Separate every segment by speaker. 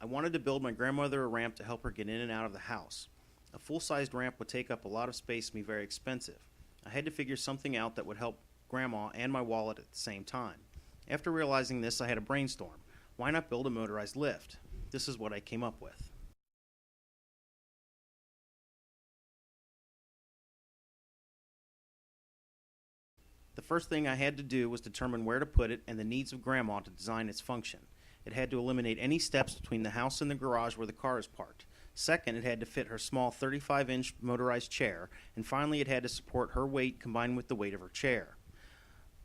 Speaker 1: I wanted to build my grandmother a ramp to help her get in and out of the house. A full-sized ramp would take up a lot of space and be very expensive. I had to figure something out that would help Grandma and my wallet at the same time. After realizing this, I had a brainstorm. Why not build a motorized lift? This is what I came up with. The first thing I had to do was determine where to put it and the needs of Grandma to design its function. It had to eliminate any steps between the house and the garage where the car is parked. Second, it had to fit her small 35-inch motorized chair, and finally it had to support her weight combined with the weight of her chair.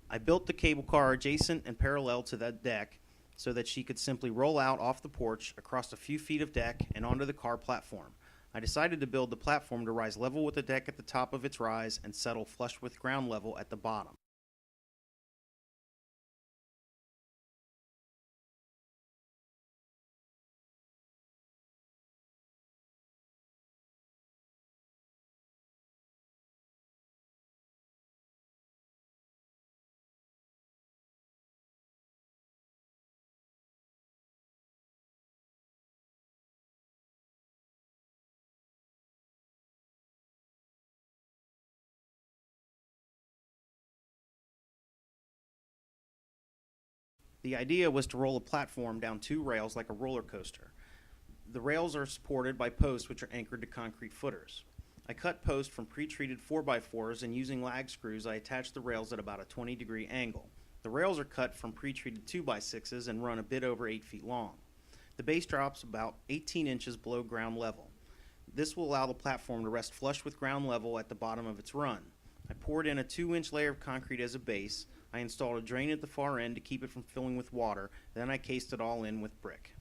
Speaker 1: I built the cable car adjacent and parallel to that deck so that she could simply roll out off the porch, across a few feet of deck, and onto the car platform. I decided to build the platform to rise level with the deck at the top of its rise and settle flush with ground level at the bottom. The idea was to roll a platform down two rails like a roller coaster. The rails are supported by posts which are anchored to concrete footers. I cut posts from pre-treated 4x4s, and using lag screws I attached the rails at about a 20-degree angle. The rails are cut from pre-treated 2x6s and run a bit over 8 feet long. The base drops about 18 inches below ground level. This will allow the platform to rest flush with ground level at the bottom of its run. I poured in a 2-inch layer of concrete as a base. I installed a drain at the far end to keep it from filling with water. Then I cased it all in with brick.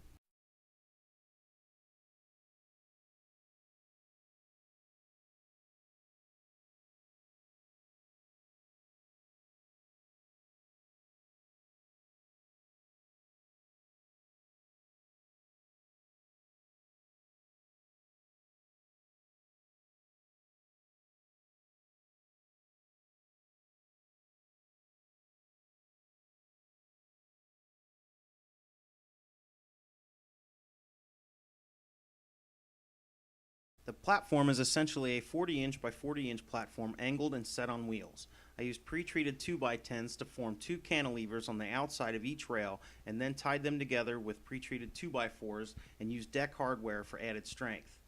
Speaker 1: The platform is essentially a 40-inch by 40-inch platform angled and set on wheels. I used pre-treated 2x10s to form two cantilevers on the outside of each rail, and then tied them together with pre-treated 2x4s and used deck hardware for added strength.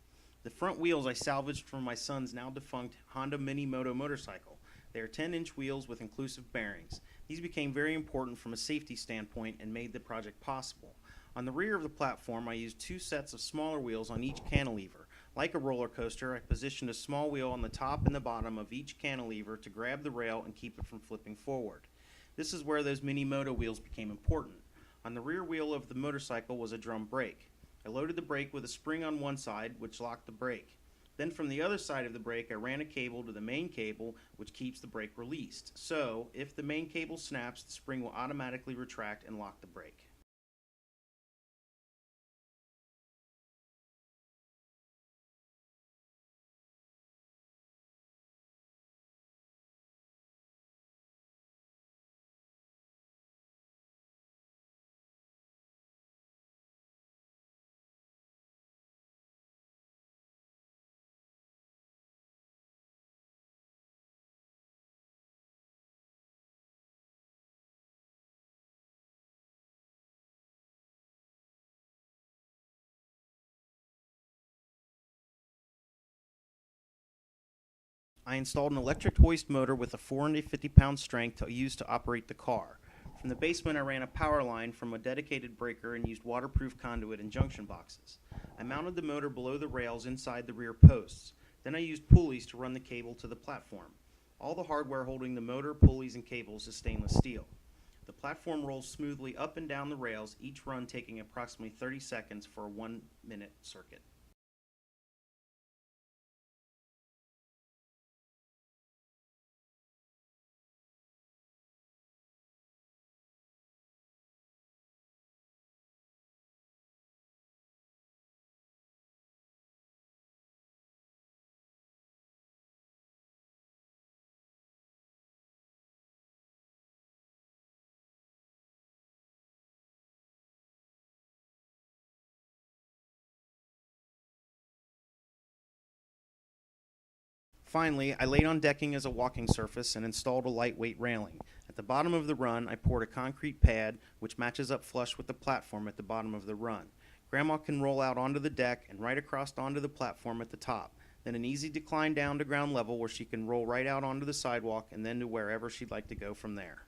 Speaker 1: The front wheels I salvaged from my son's now defunct Honda Mini Moto motorcycle. They are 10-inch wheels with inclusive bearings. These became very important from a safety standpoint and made the project possible. On the rear of the platform, I used two sets of smaller wheels on each cantilever. Like a roller coaster, I positioned a small wheel on the top and the bottom of each cantilever to grab the rail and keep it from flipping forward. This is where those mini moto wheels became important. On the rear wheel of the motorcycle was a drum brake. I loaded the brake with a spring on one side, which locked the brake. Then from the other side of the brake, I ran a cable to the main cable, which keeps the brake released. So, if the main cable snaps, the spring will automatically retract and lock the brake. I installed an electric hoist motor with a 450-pound strength to use to operate the car. From the basement, I ran a power line from a dedicated breaker and used waterproof conduit and junction boxes. I mounted the motor below the rails inside the rear posts. Then I used pulleys to run the cable to the platform. All the hardware holding the motor, pulleys, and cables is stainless steel. The platform rolls smoothly up and down the rails, each run taking approximately 30 seconds for a 1-minute circuit. Finally, I laid on decking as a walking surface and installed a lightweight railing. At the bottom of the run, I poured a concrete pad which matches up flush with the platform at the bottom of the run. Grandma can roll out onto the deck and right across onto the platform at the top, then an easy decline down to ground level where she can roll right out onto the sidewalk and then to wherever she'd like to go from there.